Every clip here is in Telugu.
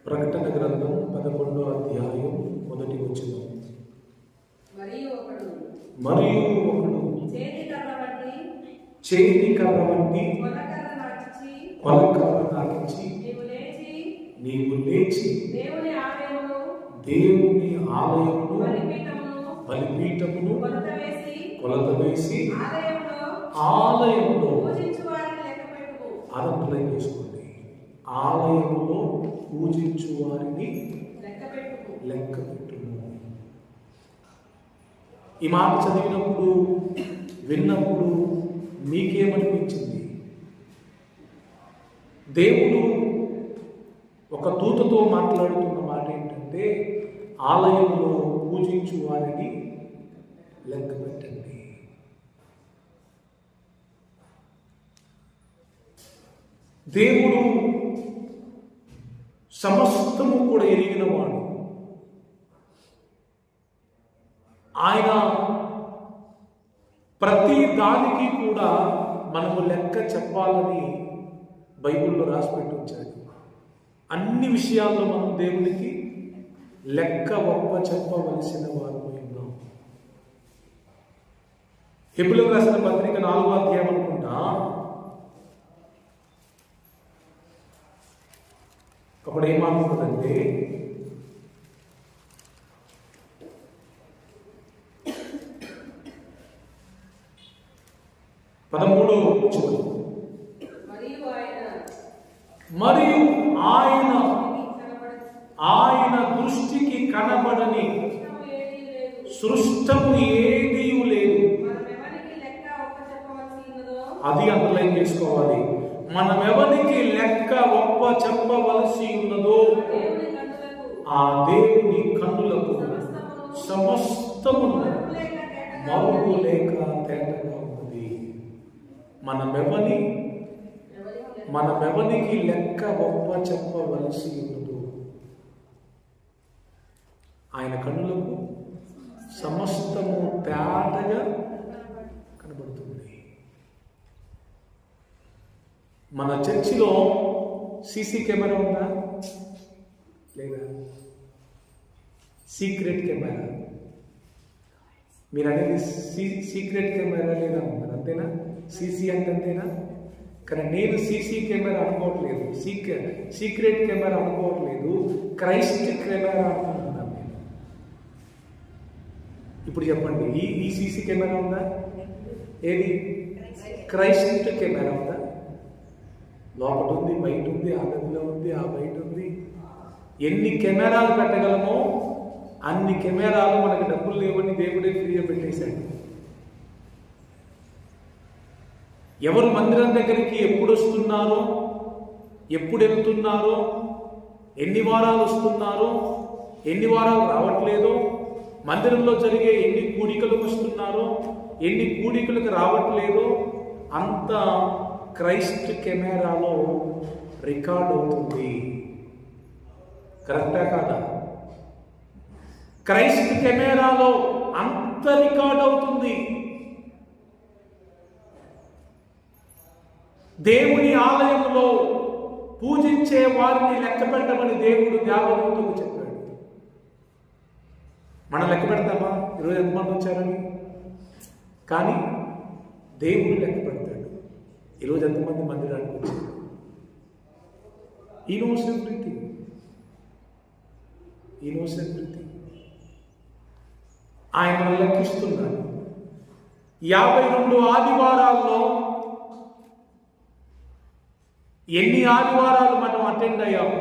ప్రకటన గ్రంథం 11వ అధ్యాయం 1వ వచనం. మరియు ఒకడు చేతి కర్ర వంటి కొలకర్ర నాకించి నీవు లేచి దేవుని ఆలయమును బలిపీఠమును కొలత వేసి ఆలయములో అర్థం చేసుకోండి, ఆలయములో పూజించు వారిని లెక్క పెట్టుము. ఈ మాట చదివినప్పుడు విన్నప్పుడు మీకేమనిపించింది? దేవుడు ఒక దూతతో మాట్లాడుతున్న మాట ఏంటంటే, ఆలయంలో పూజించు వారిని లెక్క పెట్టండి. దేవుడు సమస్తము కూడా ఎరిగినవాడు. ఆయన ప్రతి దానికి కూడా మనము లెక్క చెప్పాలని బైబిల్లో రాసిపెట్టి ఉంచాడు. అన్ని విషయాల్లో మనం దేవునికి లెక్క ఒప్ప చెప్పవలసిన వారు ఉన్నాం. హెబ్రీయులకు రాసిన పత్రిక 4వ అధ్యాయం అనుకుంటా, అప్పుడు ఏమంటుందంటే, మరియు ఆయన దృష్టికి కనబడని సృష్టము ఏదీ లేదు. అది అండర్లైన్ చేసుకోవాలి. మనం ఎవరికి లెక్క ఒప్ప చెప్పవలసి ఉన్నదో ఆ దేవుని కన్నులకు సమస్తము మరుగు లేక తేటగా ఉన్నది. మనమెవరికి లెక్క ఒప్ప చెప్పవలసి ఉన్నదో ఆయన కన్నులకు సమస్తము తేటగా కనబడుతుంది. మన చర్చిలో సీసీ కెమెరా ఉందా లేదా? Secret camera. మీరు అనేది సీక్రెట్ కెమెరా లేదా ఉన్నారు, అంతేనా? సీసీ అంతేనా? కానీ నేను సీసీ కెమెరా అనుకోవట్లేదు, సీక్రెట్ కెమెరా అనుకోవట్లేదు, క్రైస్ట్ కెమెరా అనుకుంటున్నాను నేను. ఇప్పుడు చెప్పండి, ఈ సీసీ కెమెరా ఉందా? ఏది? క్రైస్ట్ కెమెరా ఉందా? లోపల ఉంది, బయట ఉంది, ఆ గదిలో ఉంది, ఆ బయట ఉంది. ఎన్ని కెమెరాలు పెట్టగలమో అన్ని కెమెరాలు మనకి డబ్బులు లేవని దేవుడే ఫ్రీగా పెట్టేశాడు. ఎవరు మందిరం దగ్గరికి ఎప్పుడు వస్తున్నారో, ఎప్పుడు వెళ్తున్నారో, ఎన్ని వారాలు వస్తున్నారో, ఎన్ని వారాలు రావట్లేదో, మందిరంలో జరిగే ఎన్ని కూడికలకు వస్తున్నారో, ఎన్ని కూడికలకు రావట్లేదో అంతా క్రైస్ట్ కెమెరాలో రికార్డ్ అవుతుంది. కరెక్టా కాదా? క్రైస్ట్ కెమెరాలో అంత రికార్డ్ అవుతుంది. దేవుని ఆలయంలో పూజించే వారిని లెక్క పెట్టమని దేవుడు దేవదూతకు చెప్పాడు. మనం లెక్క పెడతామా ఈరోజు ఎంతమంది వచ్చారని? కానీ దేవుడు లెక్క పెడతాడు ఈరోజు ఎంతమంది మందిరానికి వచ్చారు. ఈ నోస్ ఎవ్రీథింగ్. ఆయన లెక్కిస్తున్నాడు. 52 ఆదివారాల్లో ఎన్ని ఆదివారాలు మనం అటెండ్ అయ్యాము,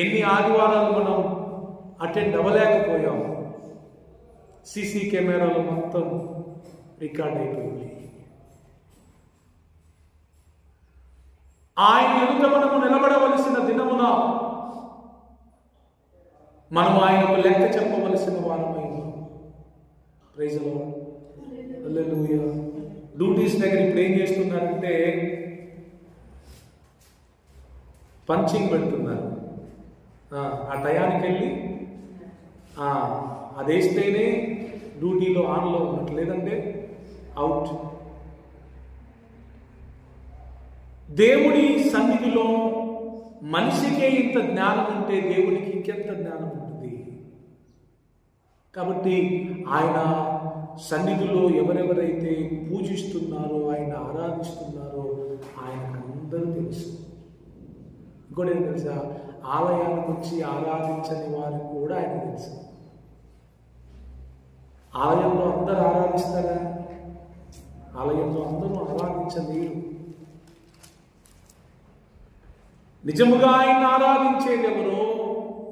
ఎన్ని ఆదివారాలు మనం అటెండ్ అవ్వలేకపోయాము. సీసీ కెమెరాలో మొత్తం రికార్డ్ అయిపోయింది. ఆయన ఎదుట మనము నిలబడవలసిన దినమున మనము ఆయనకు లెక్క చెప్పవలసిన వారమైనా. Praise the Lord. Hallelujah. Duties దగ్గర ఇప్పుడు ఏం చేస్తున్నారంటే పంచింగ్ పెడుతున్నారు. ఆ టయానికి వెళ్ళి అది వేస్తేనే డ్యూటీలో ఆన్లో ఉన్నట్టు, లేదంటే అవుట్. దేవుడి సన్నిధిలో మనిషికే ఇంత జ్ఞానం ఉంటే దేవునికి ఇంకెంత జ్ఞానం ఉంటుంది. కాబట్టి ఆయన సన్నిధిలో ఎవరెవరైతే పూజిస్తున్నారో, ఆయన ఆరాధిస్తున్నారో ఆయనకు అందరూ తెలుసు. ఇంకోటి ఏం తెలుసా, ఆలయానికి వచ్చి ఆరాధించని వారికి కూడా ఆయన తెలుసు. ఆలయంలో అందరూ ఆరాధిస్తారా? ఆలయంలో అందరూ ఆరాధించలేరు. నిజముగా ఆయన ఆరాధించేది ఎవరో,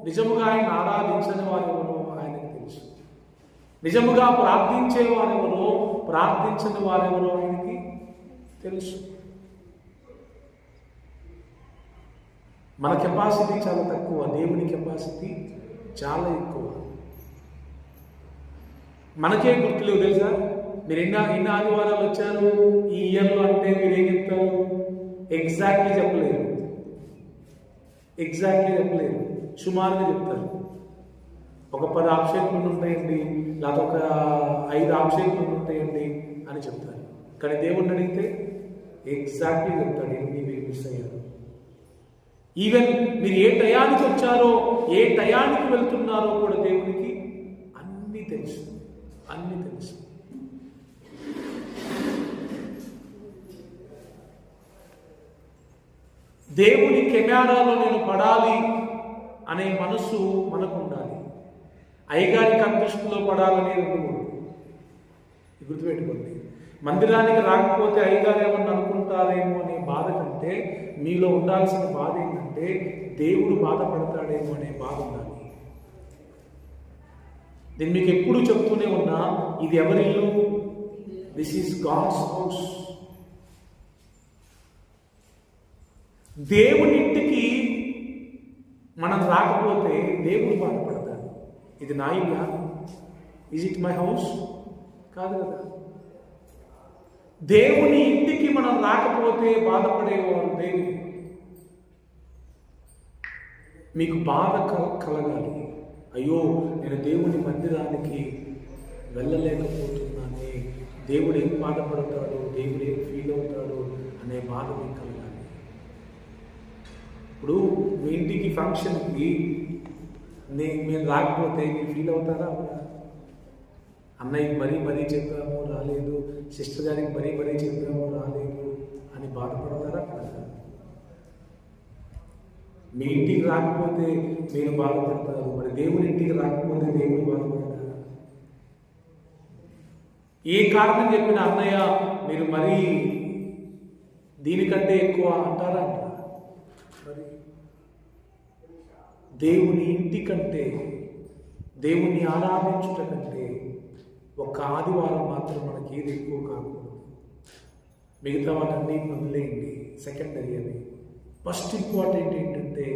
నిజముగా ఆయన ఆరాధించని వారెవరో ఆయనకు తెలుసు. నిజముగా ప్రార్థించే వారెవరో, ప్రార్థించని వారెవరో ఆయనకి తెలుసు. మన కెపాసిటీ చాలా తక్కువ, దేవుని కెపాసిటీ చాలా ఎక్కువ. మనకే గుర్తులేవు తెలుసా. మీరు ఎన్ని ఆదివారాలు వచ్చారు ఈ ఇయర్లో అంటే మీరు ఏం చెప్తారు? ఎగ్జాక్ట్లీ చెప్పలేరు, సుమారుగా చెప్తారు. ఒక 10 ఆబ్జెక్టులు ఉంటాయండి, లేదా ఒక 5 ఆబ్జెక్టులు ఉంటాయండి అని చెప్తారు. కానీ దేవుణ్ణి అడిగితే ఎగ్జాక్ట్లీ చెప్తాడు ఎన్ని మీరు మిస్ అయ్యారు. ఈవెన్ మీరు ఏ టయానికి వచ్చారో, ఏ టయానికి వెళ్తున్నారో కూడా దేవునికి అన్నీ తెలుసు. దేవుని కెమెరాలో నేను పడాలి అనే మనసు మనకు ఉండాలి. అయ్యగారి దృష్టిలో పడాలనేది ఉండకూడదు. గుర్తుపెట్టుకోండి. మందిరానికి రాకపోతే అయ్యగారు ఏమన్నా అనుకుంటారేమో అనే బాధ కంటే మీలో ఉండాల్సిన బాధ ఏంటంటే దేవుడు బాధపడతాడేమో అనే బాధ ఉండాలి. నేను మీకు ఎప్పుడు చెప్తూనే ఉన్నా, ఇది ఎవరిల్లు? This is God's house. దేవుని ఇంటికి మనం రాకపోతే దేవుడు బాధపడతాడు. ఇది నా ఇల్లా? Is it my house? కాదు కదా. దేవుని ఇంటికి మనం రాకపోతే బాధపడేవారు దేవుడు. మీకు బాధ కలగాలి. అయ్యో నేను దేవుని మందిరానికి వెళ్ళలేకపోతున్నానే, దేవుడు ఏం బాధపడతాడు, దేవుడు ఏం ఫీల్ అవుతాడు అనే బాధ మీకు కలగాలి. ఇప్పుడు మీ ఇంటికి ఫంక్షన్కి మీరు రాకపోతే మీరు ఫీల్ అవుతారా? అన్నయ్యకి మరీ చెప్పాము రాలేదు, సిస్టర్ గారికి మరీ చెప్పాము రాలేదు అని బాధపడతారా? మీ ఇంటికి రాకపోతే మీరు బాధపడతారు, మరి దేవుని ఇంటికి రాకపోతే దేవుడు బాధపడతారా? ఏ కారణం చెప్పిన అన్నయ్య మీరు మరీ దీనికంటే ఎక్కువ అంటారా? మరి దేవుని ఇంటి కంటే, దేవుని ఆరాధించుట కంటే ఒక్క ఆదివారం మాత్రం మనకి ఏది ఎక్కువ కాకూడదు. మిగతా వాటన్నీ వదిలేయండి, సెకండరీ అని. ఫస్ట్ ఇంపార్టెంట్ ఏంటంటే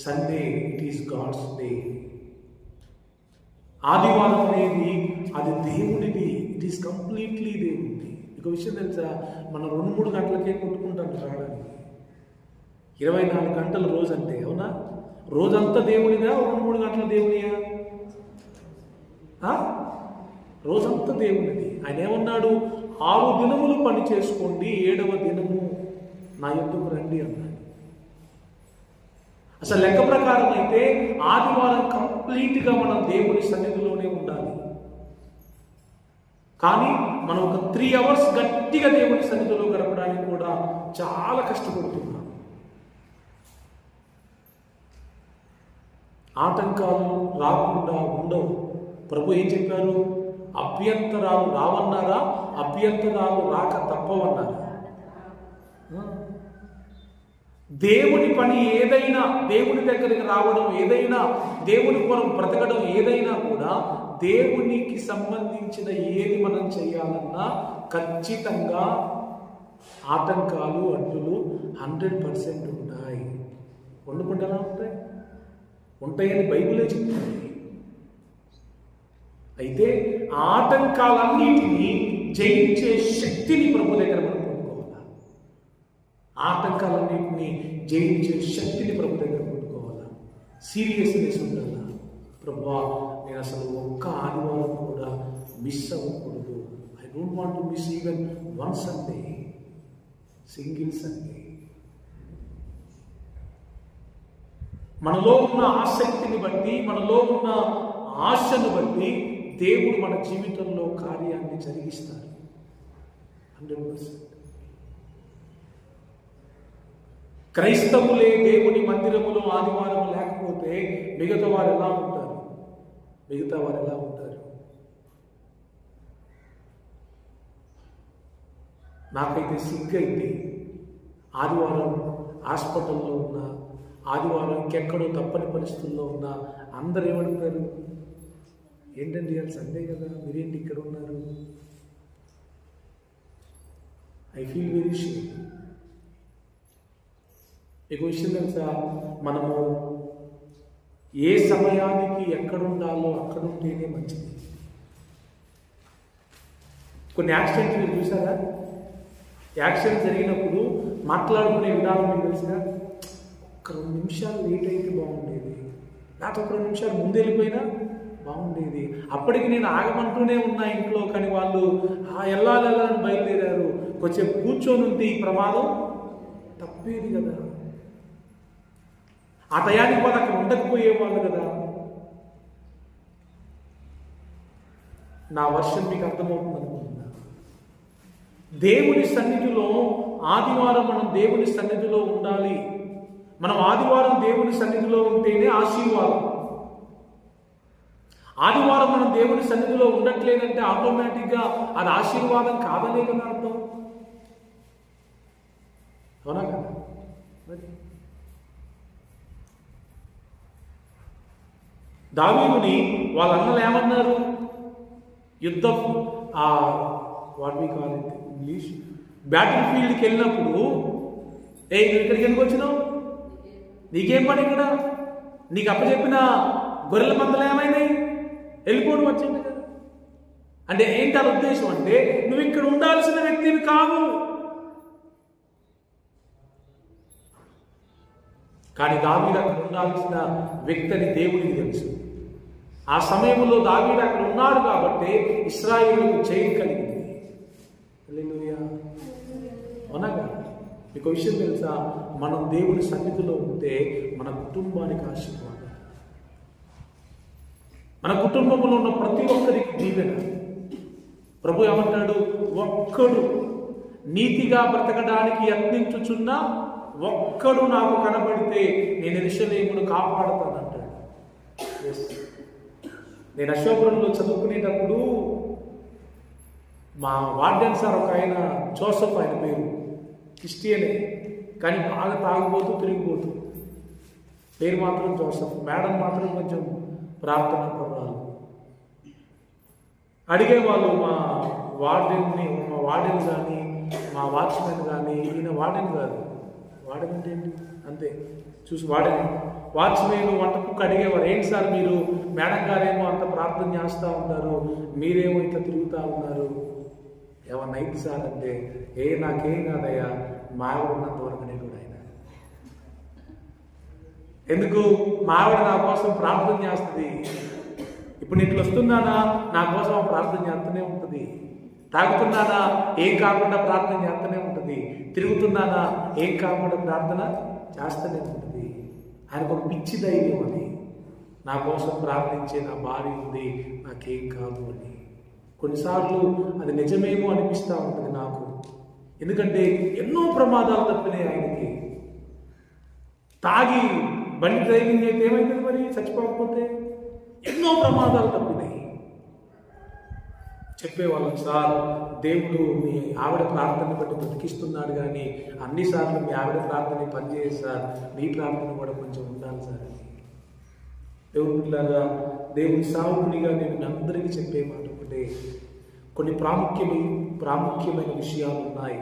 Sunday it is God's day. ఆదివారం అనేది అది దేవుడిది, ఇట్ ఈస్ కంప్లీట్లీ దేవుడిది. ఒక విషయం తెలుసా, మనం 2-3 గంటలకే కొట్టుకుంటాం రావడానికి. 24 గంటల రోజు అంటే, అవునా? రోజంతా దేవుడిదా, 2-3 గంటల దేవుడియా? రోజంతా దేవుడిది. ఆయన ఏమన్నాడు? 6 దినములు పని చేసుకోండి, 7వ దినము నా యొద్దకు రండి అన్నాడు. అసలు లెక్క ప్రకారం అయితే ఆదివారం కంప్లీట్గా మనం దేవుని సన్నిధిలోనే ఉండాలి. కానీ మనం ఒక 3 అవర్స్ గట్టిగా దేవుని సన్నిధిలో గడపడానికి కూడా చాలా కష్టపడుతున్నాం. ఆటంకాలు రాకుండా ఉండవు. ప్రభు ఏం చెప్పారు? అభ్యంతరాలు రావన్నారా? అభ్యంతరాలు రాక తప్పవన్నారా? దేవుని పని ఏదైనా, దేవుని దగ్గరికి రావడం ఏదైనా, దేవుని కొరకు బ్రతకడం ఏదైనా కూడా, దేవునికి సంబంధించిన ఏది మనం చేయాలన్నా ఖచ్చితంగా ఆటంకాలు, అడ్డులు 100% ఉంటాయి. వండుకుంటే ఎలా ఉంటాయని బైబిలే చెప్తుంది. అయితే ఆటంకాలన్నిటినీ జయించే శక్తిని ప్రభు దగ్గర మనం పొందుకోవాలా. ఆటంకాలన్నింటినీ జయించే శక్తిని ప్రభు దగ్గర పొందుకోవాలా. సీరియస్నెస్ ఉండాలా. ప్రభువా, నేను అసలు ఒక్క ఆదివారం కూడా మిస్ అవ్వకూడదు. I don't want to miss even 1 Sunday, single Sunday. మనలో ఉన్న ఆసక్తిని బట్టి, మనలో ఉన్న ఆశను బట్టి దేవుడు మన జీవితంలో కార్యాన్ని జరిగిస్తాడు. 100%. క్రైస్తవులే దేవుని మందిరములో ఆదివారం లేకపోతే మిగతా వారు ఎలా ఉంటారు? నాకైతే సిగ్గైతే ఆదివారం హాస్పిటల్లో ఉన్న, ఆదివారం ఇంకెక్కడో తప్పని పరిస్థితుల్లో ఉన్న అందరు ఏమడుగుతారు? ఏంటండి ఇవాళ సండే కదా, మీరేంటి ఇక్కడ ఉన్నారు? I feel very shame. మీకు విషయం తెలుసా, మనము ఏ సమయానికి ఎక్కడుండాలో అక్కడ ఉంటేనే మంచిది. కొన్ని యాక్సిడెంట్స్ మీరు చూసారా? యాక్సిడెంట్ జరిగినప్పుడు మాట్లాడుకునే విధానం మీకు తెలుసుగా, ఒక్క 2 నిమిషాలు లేట్ అయితే బాగుండేది, లేకపోతే ఒక 2 నిమిషాలు ముందు వెళ్ళిపోయినా బాగుండేది. అప్పటికి నేను ఆగమంటూనే ఉన్నా ఇంట్లో, కానీ వాళ్ళు వెళ్ళాలని బయలుదేరారు. కొంచెం కూర్చొని ఉంటే ఈ ప్రమాదం తప్పేది కదా. ఆ టయానికి వాళ్ళు అక్కడ ఉండకపోయేవాళ్ళు కదా. నా వర్షం మీకు అర్థమవుతుంది అనుకుంటున్నా. దేవుని సన్నిధిలో ఆదివారం మనం దేవుని సన్నిధిలో ఉండాలి. మనం ఆదివారం దేవుని సన్నిధిలో ఉంటేనే ఆశీర్వాదం. ఆదివారం మనం దేవుని సన్నిధిలో ఉండట్లేదంటే ఆటోమేటిక్గా అది ఆశీర్వాదం కాదనే కదా అర్థం. అవునా కదా? మరి దావీదుని వాళ్ళ అన్నలు ఏమన్నారు? యుద్ధం what we call it English, battle ఫీల్డ్కి వెళ్ళినప్పుడు, నువ్వు ఇక్కడికి ఎందుకు వచ్చినావు? నీకేం పని ఇక్కడ? నీకు అప్పచెప్పిన గొర్రెల మందలు ఏమైనాయి? వెళ్ళిపోవడం వచ్చింది కదా. అంటే ఏంటి ఆ ఉద్దేశం అంటే, నువ్వు ఇక్కడ ఉండాల్సిన వ్యక్తివి కాదు. కానీ దావీదు అక్కడ ఉండాల్సిన వ్యక్తి అని దేవుడికి తెలుసు. ఆ సమయంలో దావీదు అక్కడ ఉన్నాడు కాబట్టి ఇశ్రాయేలుకు జయం కలిగింది. హల్లెలూయా. అవునగా? మీకు విషయం తెలుసా, మనం దేవుని సన్నిధిలో ఉంటే మన కుటుంబానికి ఆశీర్వాదం, మన కుటుంబంలో ఉన్న ప్రతి ఒక్కరికి దీవెన. ప్రభు ఏమంటాడు? ఒక్కడు నీతిగా బ్రతకడానికి యత్నించుచున్న ఒక్కడు నాకు కనబడితే నేను యెరూషలేమును కాపాడుతానంటాడు. నేను అశోకపురంలో చదువుకునేటప్పుడు మా వార్డెన్ సార్ ఒక ఆయన, జోసఫ్ ఆయన పేరు, క్రిస్టియనే కానీ బాగా తాగిపోతూ తిరిగిపోతూ, పేరు మాత్రం జోసఫ్. మేడం మాత్రం కొంచెం ప్రార్థన పర్వాలు. అడిగేవాళ్ళు మా వార్డెన్ కానీ మా వాచ్మెన్ కానీ, ఈయన వార్డెన్ కాదు, వార్డెన్ అంటే ఏంటి అంతే చూసి వార్డెన్, వాచ్మెన్ వంట కుక్క అడిగేవారు, ఏంటి సార్ మీరు మేడం గారేమో అంత ప్రార్థన చేస్తూ ఉంటారు, మీరేమో ఇట్లా తిరుగుతూ ఉన్నారు, ఏమన్నా అయింది సార్ అంటే, నాకేం కాదయ్యా, మా ఆవిడ ఉన్నంత వరకు అనేటువంటి ఆయన. ఎందుకు? మా ఆవిడ నా కోసం ప్రార్థన చేస్తుంది. ఇప్పుడు నేను ఇట్లా వస్తున్నానా, నా కోసం ప్రార్థన చేస్తూనే ఉంటుంది. తాగుతున్నానా, ఏం కాకుండా ప్రార్థన చేస్తూనే ఉంటుంది. తిరుగుతున్నానా, ఏం కాకుండా ప్రార్థన చేస్తూనే ఉంటుంది. ఆయనకు ఒక పిచ్చి ధైర్యం అది, నా కోసం ప్రార్థించే నా భార్య ఉంది, నాకేం కాదు అని. కొన్నిసార్లు అది నిజమేమో అనిపిస్తూ ఉంటుంది నాకు. ఎందుకంటే ఎన్నో ప్రమాదాలు తప్పినాయి ఆయనకి. తాగి బండి డ్రైవింగ్ అయితే ఏమైతుంది మరి, చచ్చిపోకపోతే? ఎన్నో ప్రమాదాలు తప్పినాయి. చెప్పేవాళ్ళం, సార్ దేవుడు మీ ఆవిడ ప్రార్థన బట్టి బతికిస్తున్నాడు, కానీ అన్నిసార్లు మీ ఆవిడ ప్రార్థన పనిచేయదు సార్, మీ ప్రార్థన కూడా కొంచెం ఉండాలి సార్ అని. దేవుడిలాగా దేవుడి సావుకునిగా నేను అందరికీ చెప్పే మాట ఒకటే, కొన్ని ప్రాముఖ్యమైన విషయాలు ఉన్నాయి.